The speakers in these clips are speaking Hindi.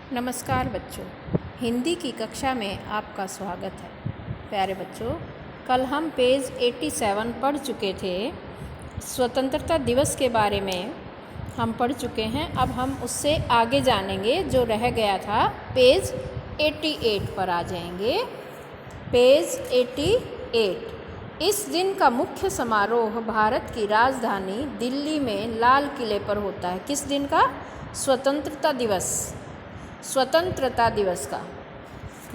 नमस्कार बच्चों, हिंदी की कक्षा में आपका स्वागत है। प्यारे बच्चों, कल हम पेज 87 पढ़ चुके थे। स्वतंत्रता दिवस के बारे में हम पढ़ चुके हैं। अब हम उससे आगे जानेंगे। जो रह गया था पेज 88 पर आ जाएंगे। पेज 88। इस दिन का मुख्य समारोह भारत की राजधानी दिल्ली में लाल किले पर होता है। किस दिन का? स्वतंत्रता दिवस। स्वतंत्रता दिवस का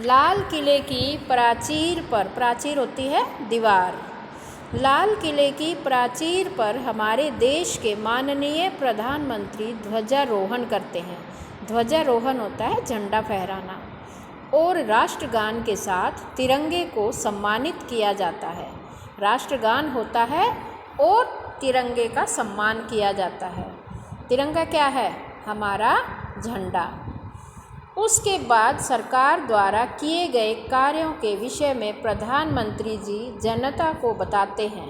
लाल किले की प्राचीर पर, प्राचीर होती है दीवार, लाल किले की प्राचीर पर हमारे देश के माननीय प्रधानमंत्री ध्वजारोहण करते हैं। ध्वजारोहण होता है झंडा फहराना, और राष्ट्रगान के साथ तिरंगे को सम्मानित किया जाता है। राष्ट्रगान होता है और तिरंगे का सम्मान किया जाता है। तिरंगा क्या है? हमारा झंडा। उसके बाद सरकार द्वारा किए गए कार्यों के विषय में प्रधानमंत्री जी जनता को बताते हैं।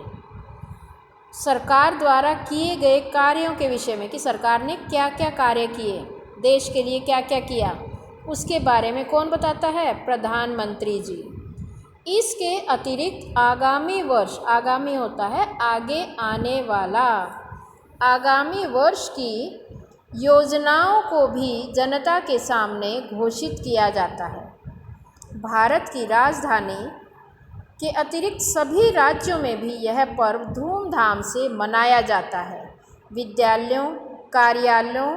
सरकार द्वारा किए गए कार्यों के विषय में कि सरकार ने क्या क्या कार्य किए, देश के लिए क्या क्या किया, उसके बारे में कौन बताता है? प्रधानमंत्री जी। इसके अतिरिक्त आगामी वर्ष, आगामी होता है आगे आने वाला, आगामी वर्ष की योजनाओं को भी जनता के सामने घोषित किया जाता है। भारत की राजधानी के अतिरिक्त सभी राज्यों में भी यह पर्व धूमधाम से मनाया जाता है। विद्यालयों, कार्यालयों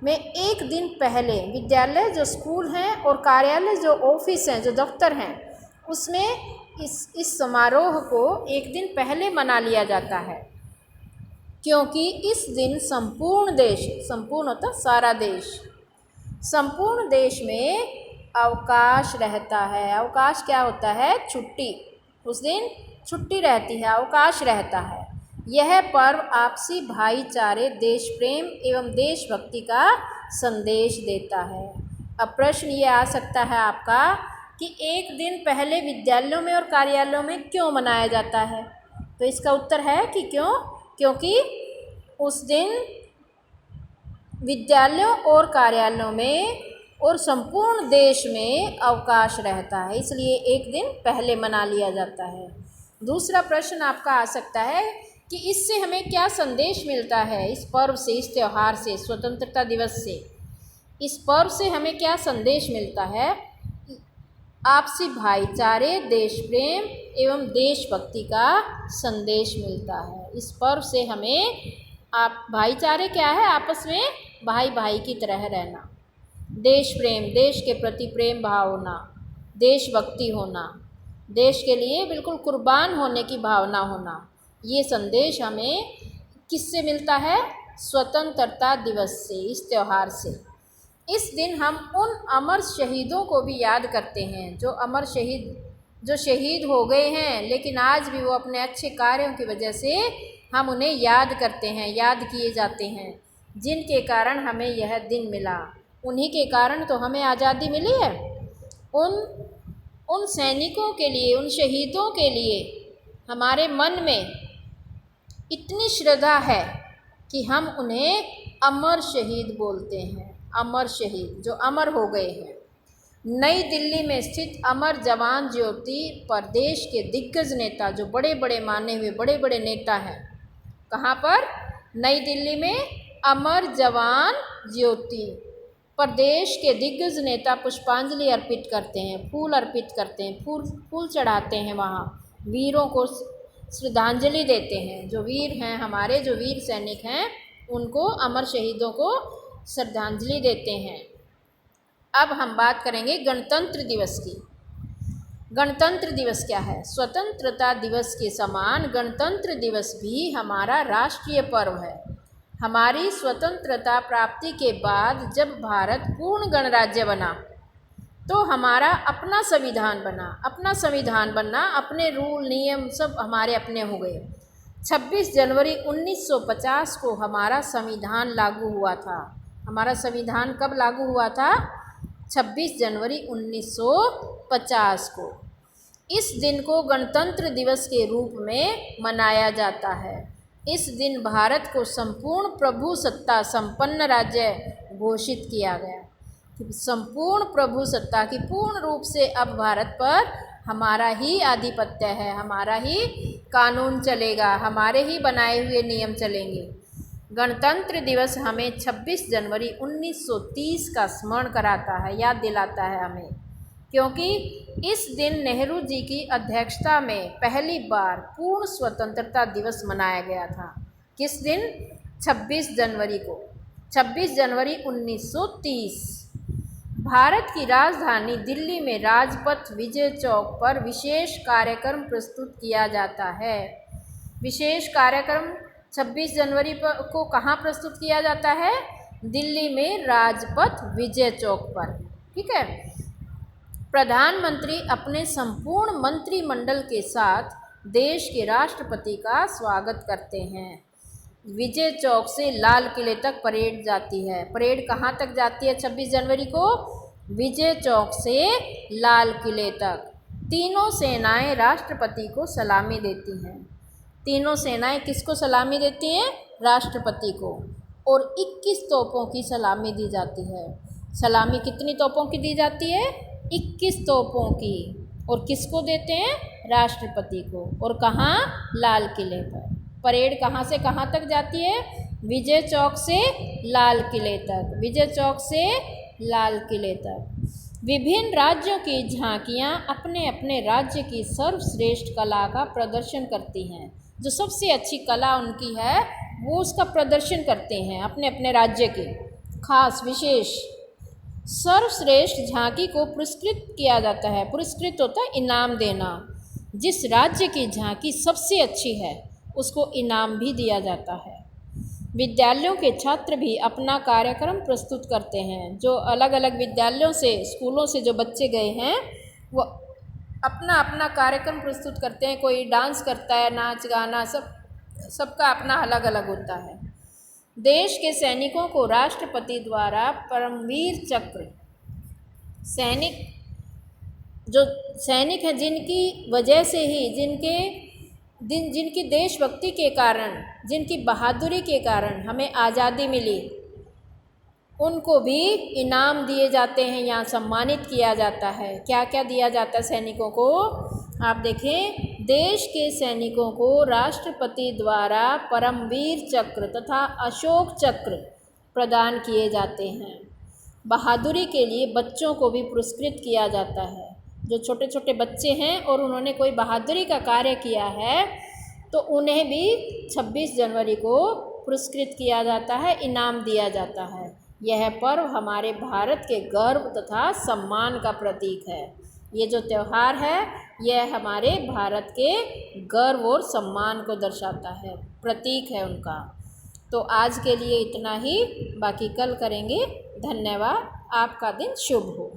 में एक दिन पहले, विद्यालय जो स्कूल हैं और कार्यालय जो ऑफिस हैं, जो दफ्तर हैं, उसमें इस समारोह को एक दिन पहले मना लिया जाता है, क्योंकि इस दिन संपूर्ण देश, संपूर्ण होता सारा देश, संपूर्ण देश में अवकाश रहता है। अवकाश क्या होता है? छुट्टी। उस दिन छुट्टी रहती है, अवकाश रहता है। यह पर्व आपसी भाईचारे, देश प्रेम एवं देशभक्ति का संदेश देता है। अब प्रश्न ये आ सकता है आपका कि एक दिन पहले विद्यालयों में और कार्यालयों में क्यों मनाया जाता है? तो इसका उत्तर है कि क्यों? क्योंकि उस दिन विद्यालयों और कार्यालयों में और संपूर्ण देश में अवकाश रहता है, इसलिए एक दिन पहले मना लिया जाता है। दूसरा प्रश्न आपका आ सकता है कि इससे हमें क्या संदेश मिलता है? इस पर्व से, इस त्यौहार से, स्वतंत्रता दिवस से, इस पर्व से हमें क्या संदेश मिलता है? आपसी भाईचारे, देश प्रेम एवं देशभक्ति का संदेश मिलता है। इस पर्व से हमें भाईचारे क्या है? आपस में भाई भाई की तरह रहना, देश प्रेम, देश के प्रति प्रेम भाव होना, देशभक्ति होना, देश के लिए बिल्कुल कुर्बान होने की भावना होना, ये संदेश हमें किससे मिलता है? स्वतंत्रता दिवस से, इस त्यौहार से। इस दिन हम उन अमर शहीदों को भी याद करते हैं, जो अमर शहीद, जो शहीद हो गए हैं, लेकिन आज भी वो अपने अच्छे कार्यों की वजह से हम उन्हें याद करते हैं, याद किए जाते हैं, जिनके कारण हमें यह दिन मिला। उन्हीं के कारण तो हमें आज़ादी मिली है। उन सैनिकों के लिए, उन शहीदों के लिए हमारे मन में इतनी श्रद्धा है कि हम उन्हें अमर शहीद बोलते हैं। अमर शहीद, जो अमर हो गए हैं। नई दिल्ली में स्थित अमर जवान ज्योति पर देश के दिग्गज नेता, जो बड़े बड़े माने हुए बड़े बड़े नेता हैं, कहाँ पर? नई दिल्ली में अमर जवान ज्योति पर देश के दिग्गज नेता पुष्पांजलि अर्पित करते हैं, फूल अर्पित करते हैं, फूल चढ़ाते हैं, वहाँ वीरों को श्रद्धांजलि देते हैं। जो वीर हैं हमारे, जो वीर सैनिक हैं, उनको, अमर शहीदों को श्रद्धांजलि देते हैं। अब हम बात करेंगे गणतंत्र दिवस की। गणतंत्र दिवस क्या है? स्वतंत्रता दिवस के समान गणतंत्र दिवस भी हमारा राष्ट्रीय पर्व है। हमारी स्वतंत्रता प्राप्ति के बाद जब भारत पूर्ण गणराज्य बना, तो हमारा अपना संविधान बना। अपना संविधान बनना, अपने रूल नियम सब हमारे अपने हो गए। 26 जनवरी 1950 को हमारा संविधान लागू हुआ था। हमारा संविधान कब लागू हुआ था? 26 जनवरी 1950 को। इस दिन को गणतंत्र दिवस के रूप में मनाया जाता है। इस दिन भारत को संपूर्ण प्रभुसत्ता संपन्न राज्य घोषित किया गया। कि संपूर्ण प्रभुसत्ता की पूर्ण रूप से अब भारत पर हमारा ही आधिपत्य है, हमारा ही कानून चलेगा, हमारे ही बनाए हुए नियम चलेंगे। गणतंत्र दिवस हमें 26 जनवरी 1930 का स्मरण कराता है, याद दिलाता है हमें, क्योंकि इस दिन नेहरू जी की अध्यक्षता में पहली बार पूर्ण स्वतंत्रता दिवस मनाया गया था। किस दिन? 26 जनवरी को, 26 जनवरी 1930। भारत की राजधानी दिल्ली में राजपथ विजय चौक पर विशेष कार्यक्रम प्रस्तुत किया जाता है। विशेष कार्यक्रम 26 जनवरी को कहाँ प्रस्तुत किया जाता है? दिल्ली में राजपथ विजय चौक पर। ठीक है। प्रधानमंत्री अपने संपूर्ण मंत्रिमंडल के साथ देश के राष्ट्रपति का स्वागत करते हैं। विजय चौक से लाल किले तक परेड जाती है। परेड कहाँ तक जाती है 26 जनवरी को? विजय चौक से लाल किले तक। तीनों सेनाएं राष्ट्रपति को सलामी देती हैं। तीनों सेनाएं किसको सलामी देती हैं? राष्ट्रपति को। और 21 तोपों की सलामी दी जाती है। सलामी कितनी तोपों की दी जाती है? 21 तोपों की। और किसको देते हैं? राष्ट्रपति को। और कहाँ? लाल किले पर। परेड कहाँ से कहाँ तक जाती है? विजय चौक से लाल किले तक। विजय चौक से लाल किले तक। विभिन्न राज्यों की झांकियाँ अपने अपने राज्य की सर्वश्रेष्ठ कला का प्रदर्शन करती हैं। जो सबसे अच्छी कला उनकी है वो उसका प्रदर्शन करते हैं अपने अपने राज्य के। खास विशेष सर्वश्रेष्ठ झांकी को पुरस्कृत किया जाता है। पुरस्कृत होता है इनाम देना। जिस राज्य की झांकी सबसे अच्छी है उसको इनाम भी दिया जाता है। विद्यालयों के छात्र भी अपना कार्यक्रम प्रस्तुत करते हैं। जो अलग अलग विद्यालयों से, स्कूलों से जो बच्चे गए हैं वो अपना अपना कार्यक्रम प्रस्तुत करते हैं। कोई डांस करता है, नाच गाना, सबका अपना अलग अलग होता है। देश के सैनिकों को राष्ट्रपति द्वारा परमवीर चक्र, जो सैनिक हैं जिनकी वजह से ही, जिनकी देशभक्ति के कारण, जिनकी बहादुरी के कारण हमें आज़ादी मिली, उनको भी इनाम दिए जाते हैं, यहाँ सम्मानित किया जाता है। क्या क्या दिया जाता है सैनिकों को? आप देखें, देश के सैनिकों को राष्ट्रपति द्वारा परमवीर चक्र तथा अशोक चक्र प्रदान किए जाते हैं। बहादुरी के लिए बच्चों को भी पुरस्कृत किया जाता है। जो छोटे छोटे बच्चे हैं और उन्होंने कोई बहादुरी का कार्य किया है तो उन्हें भी 26 जनवरी को पुरस्कृत किया जाता है, इनाम दिया जाता है। यह पर्व हमारे भारत के गर्व तथा सम्मान का प्रतीक है। ये जो त्यौहार है यह हमारे भारत के गर्व और सम्मान को दर्शाता है, प्रतीक है उनका। तो आज के लिए इतना ही, बाकी कल करेंगे। धन्यवाद। आपका दिन शुभ हो।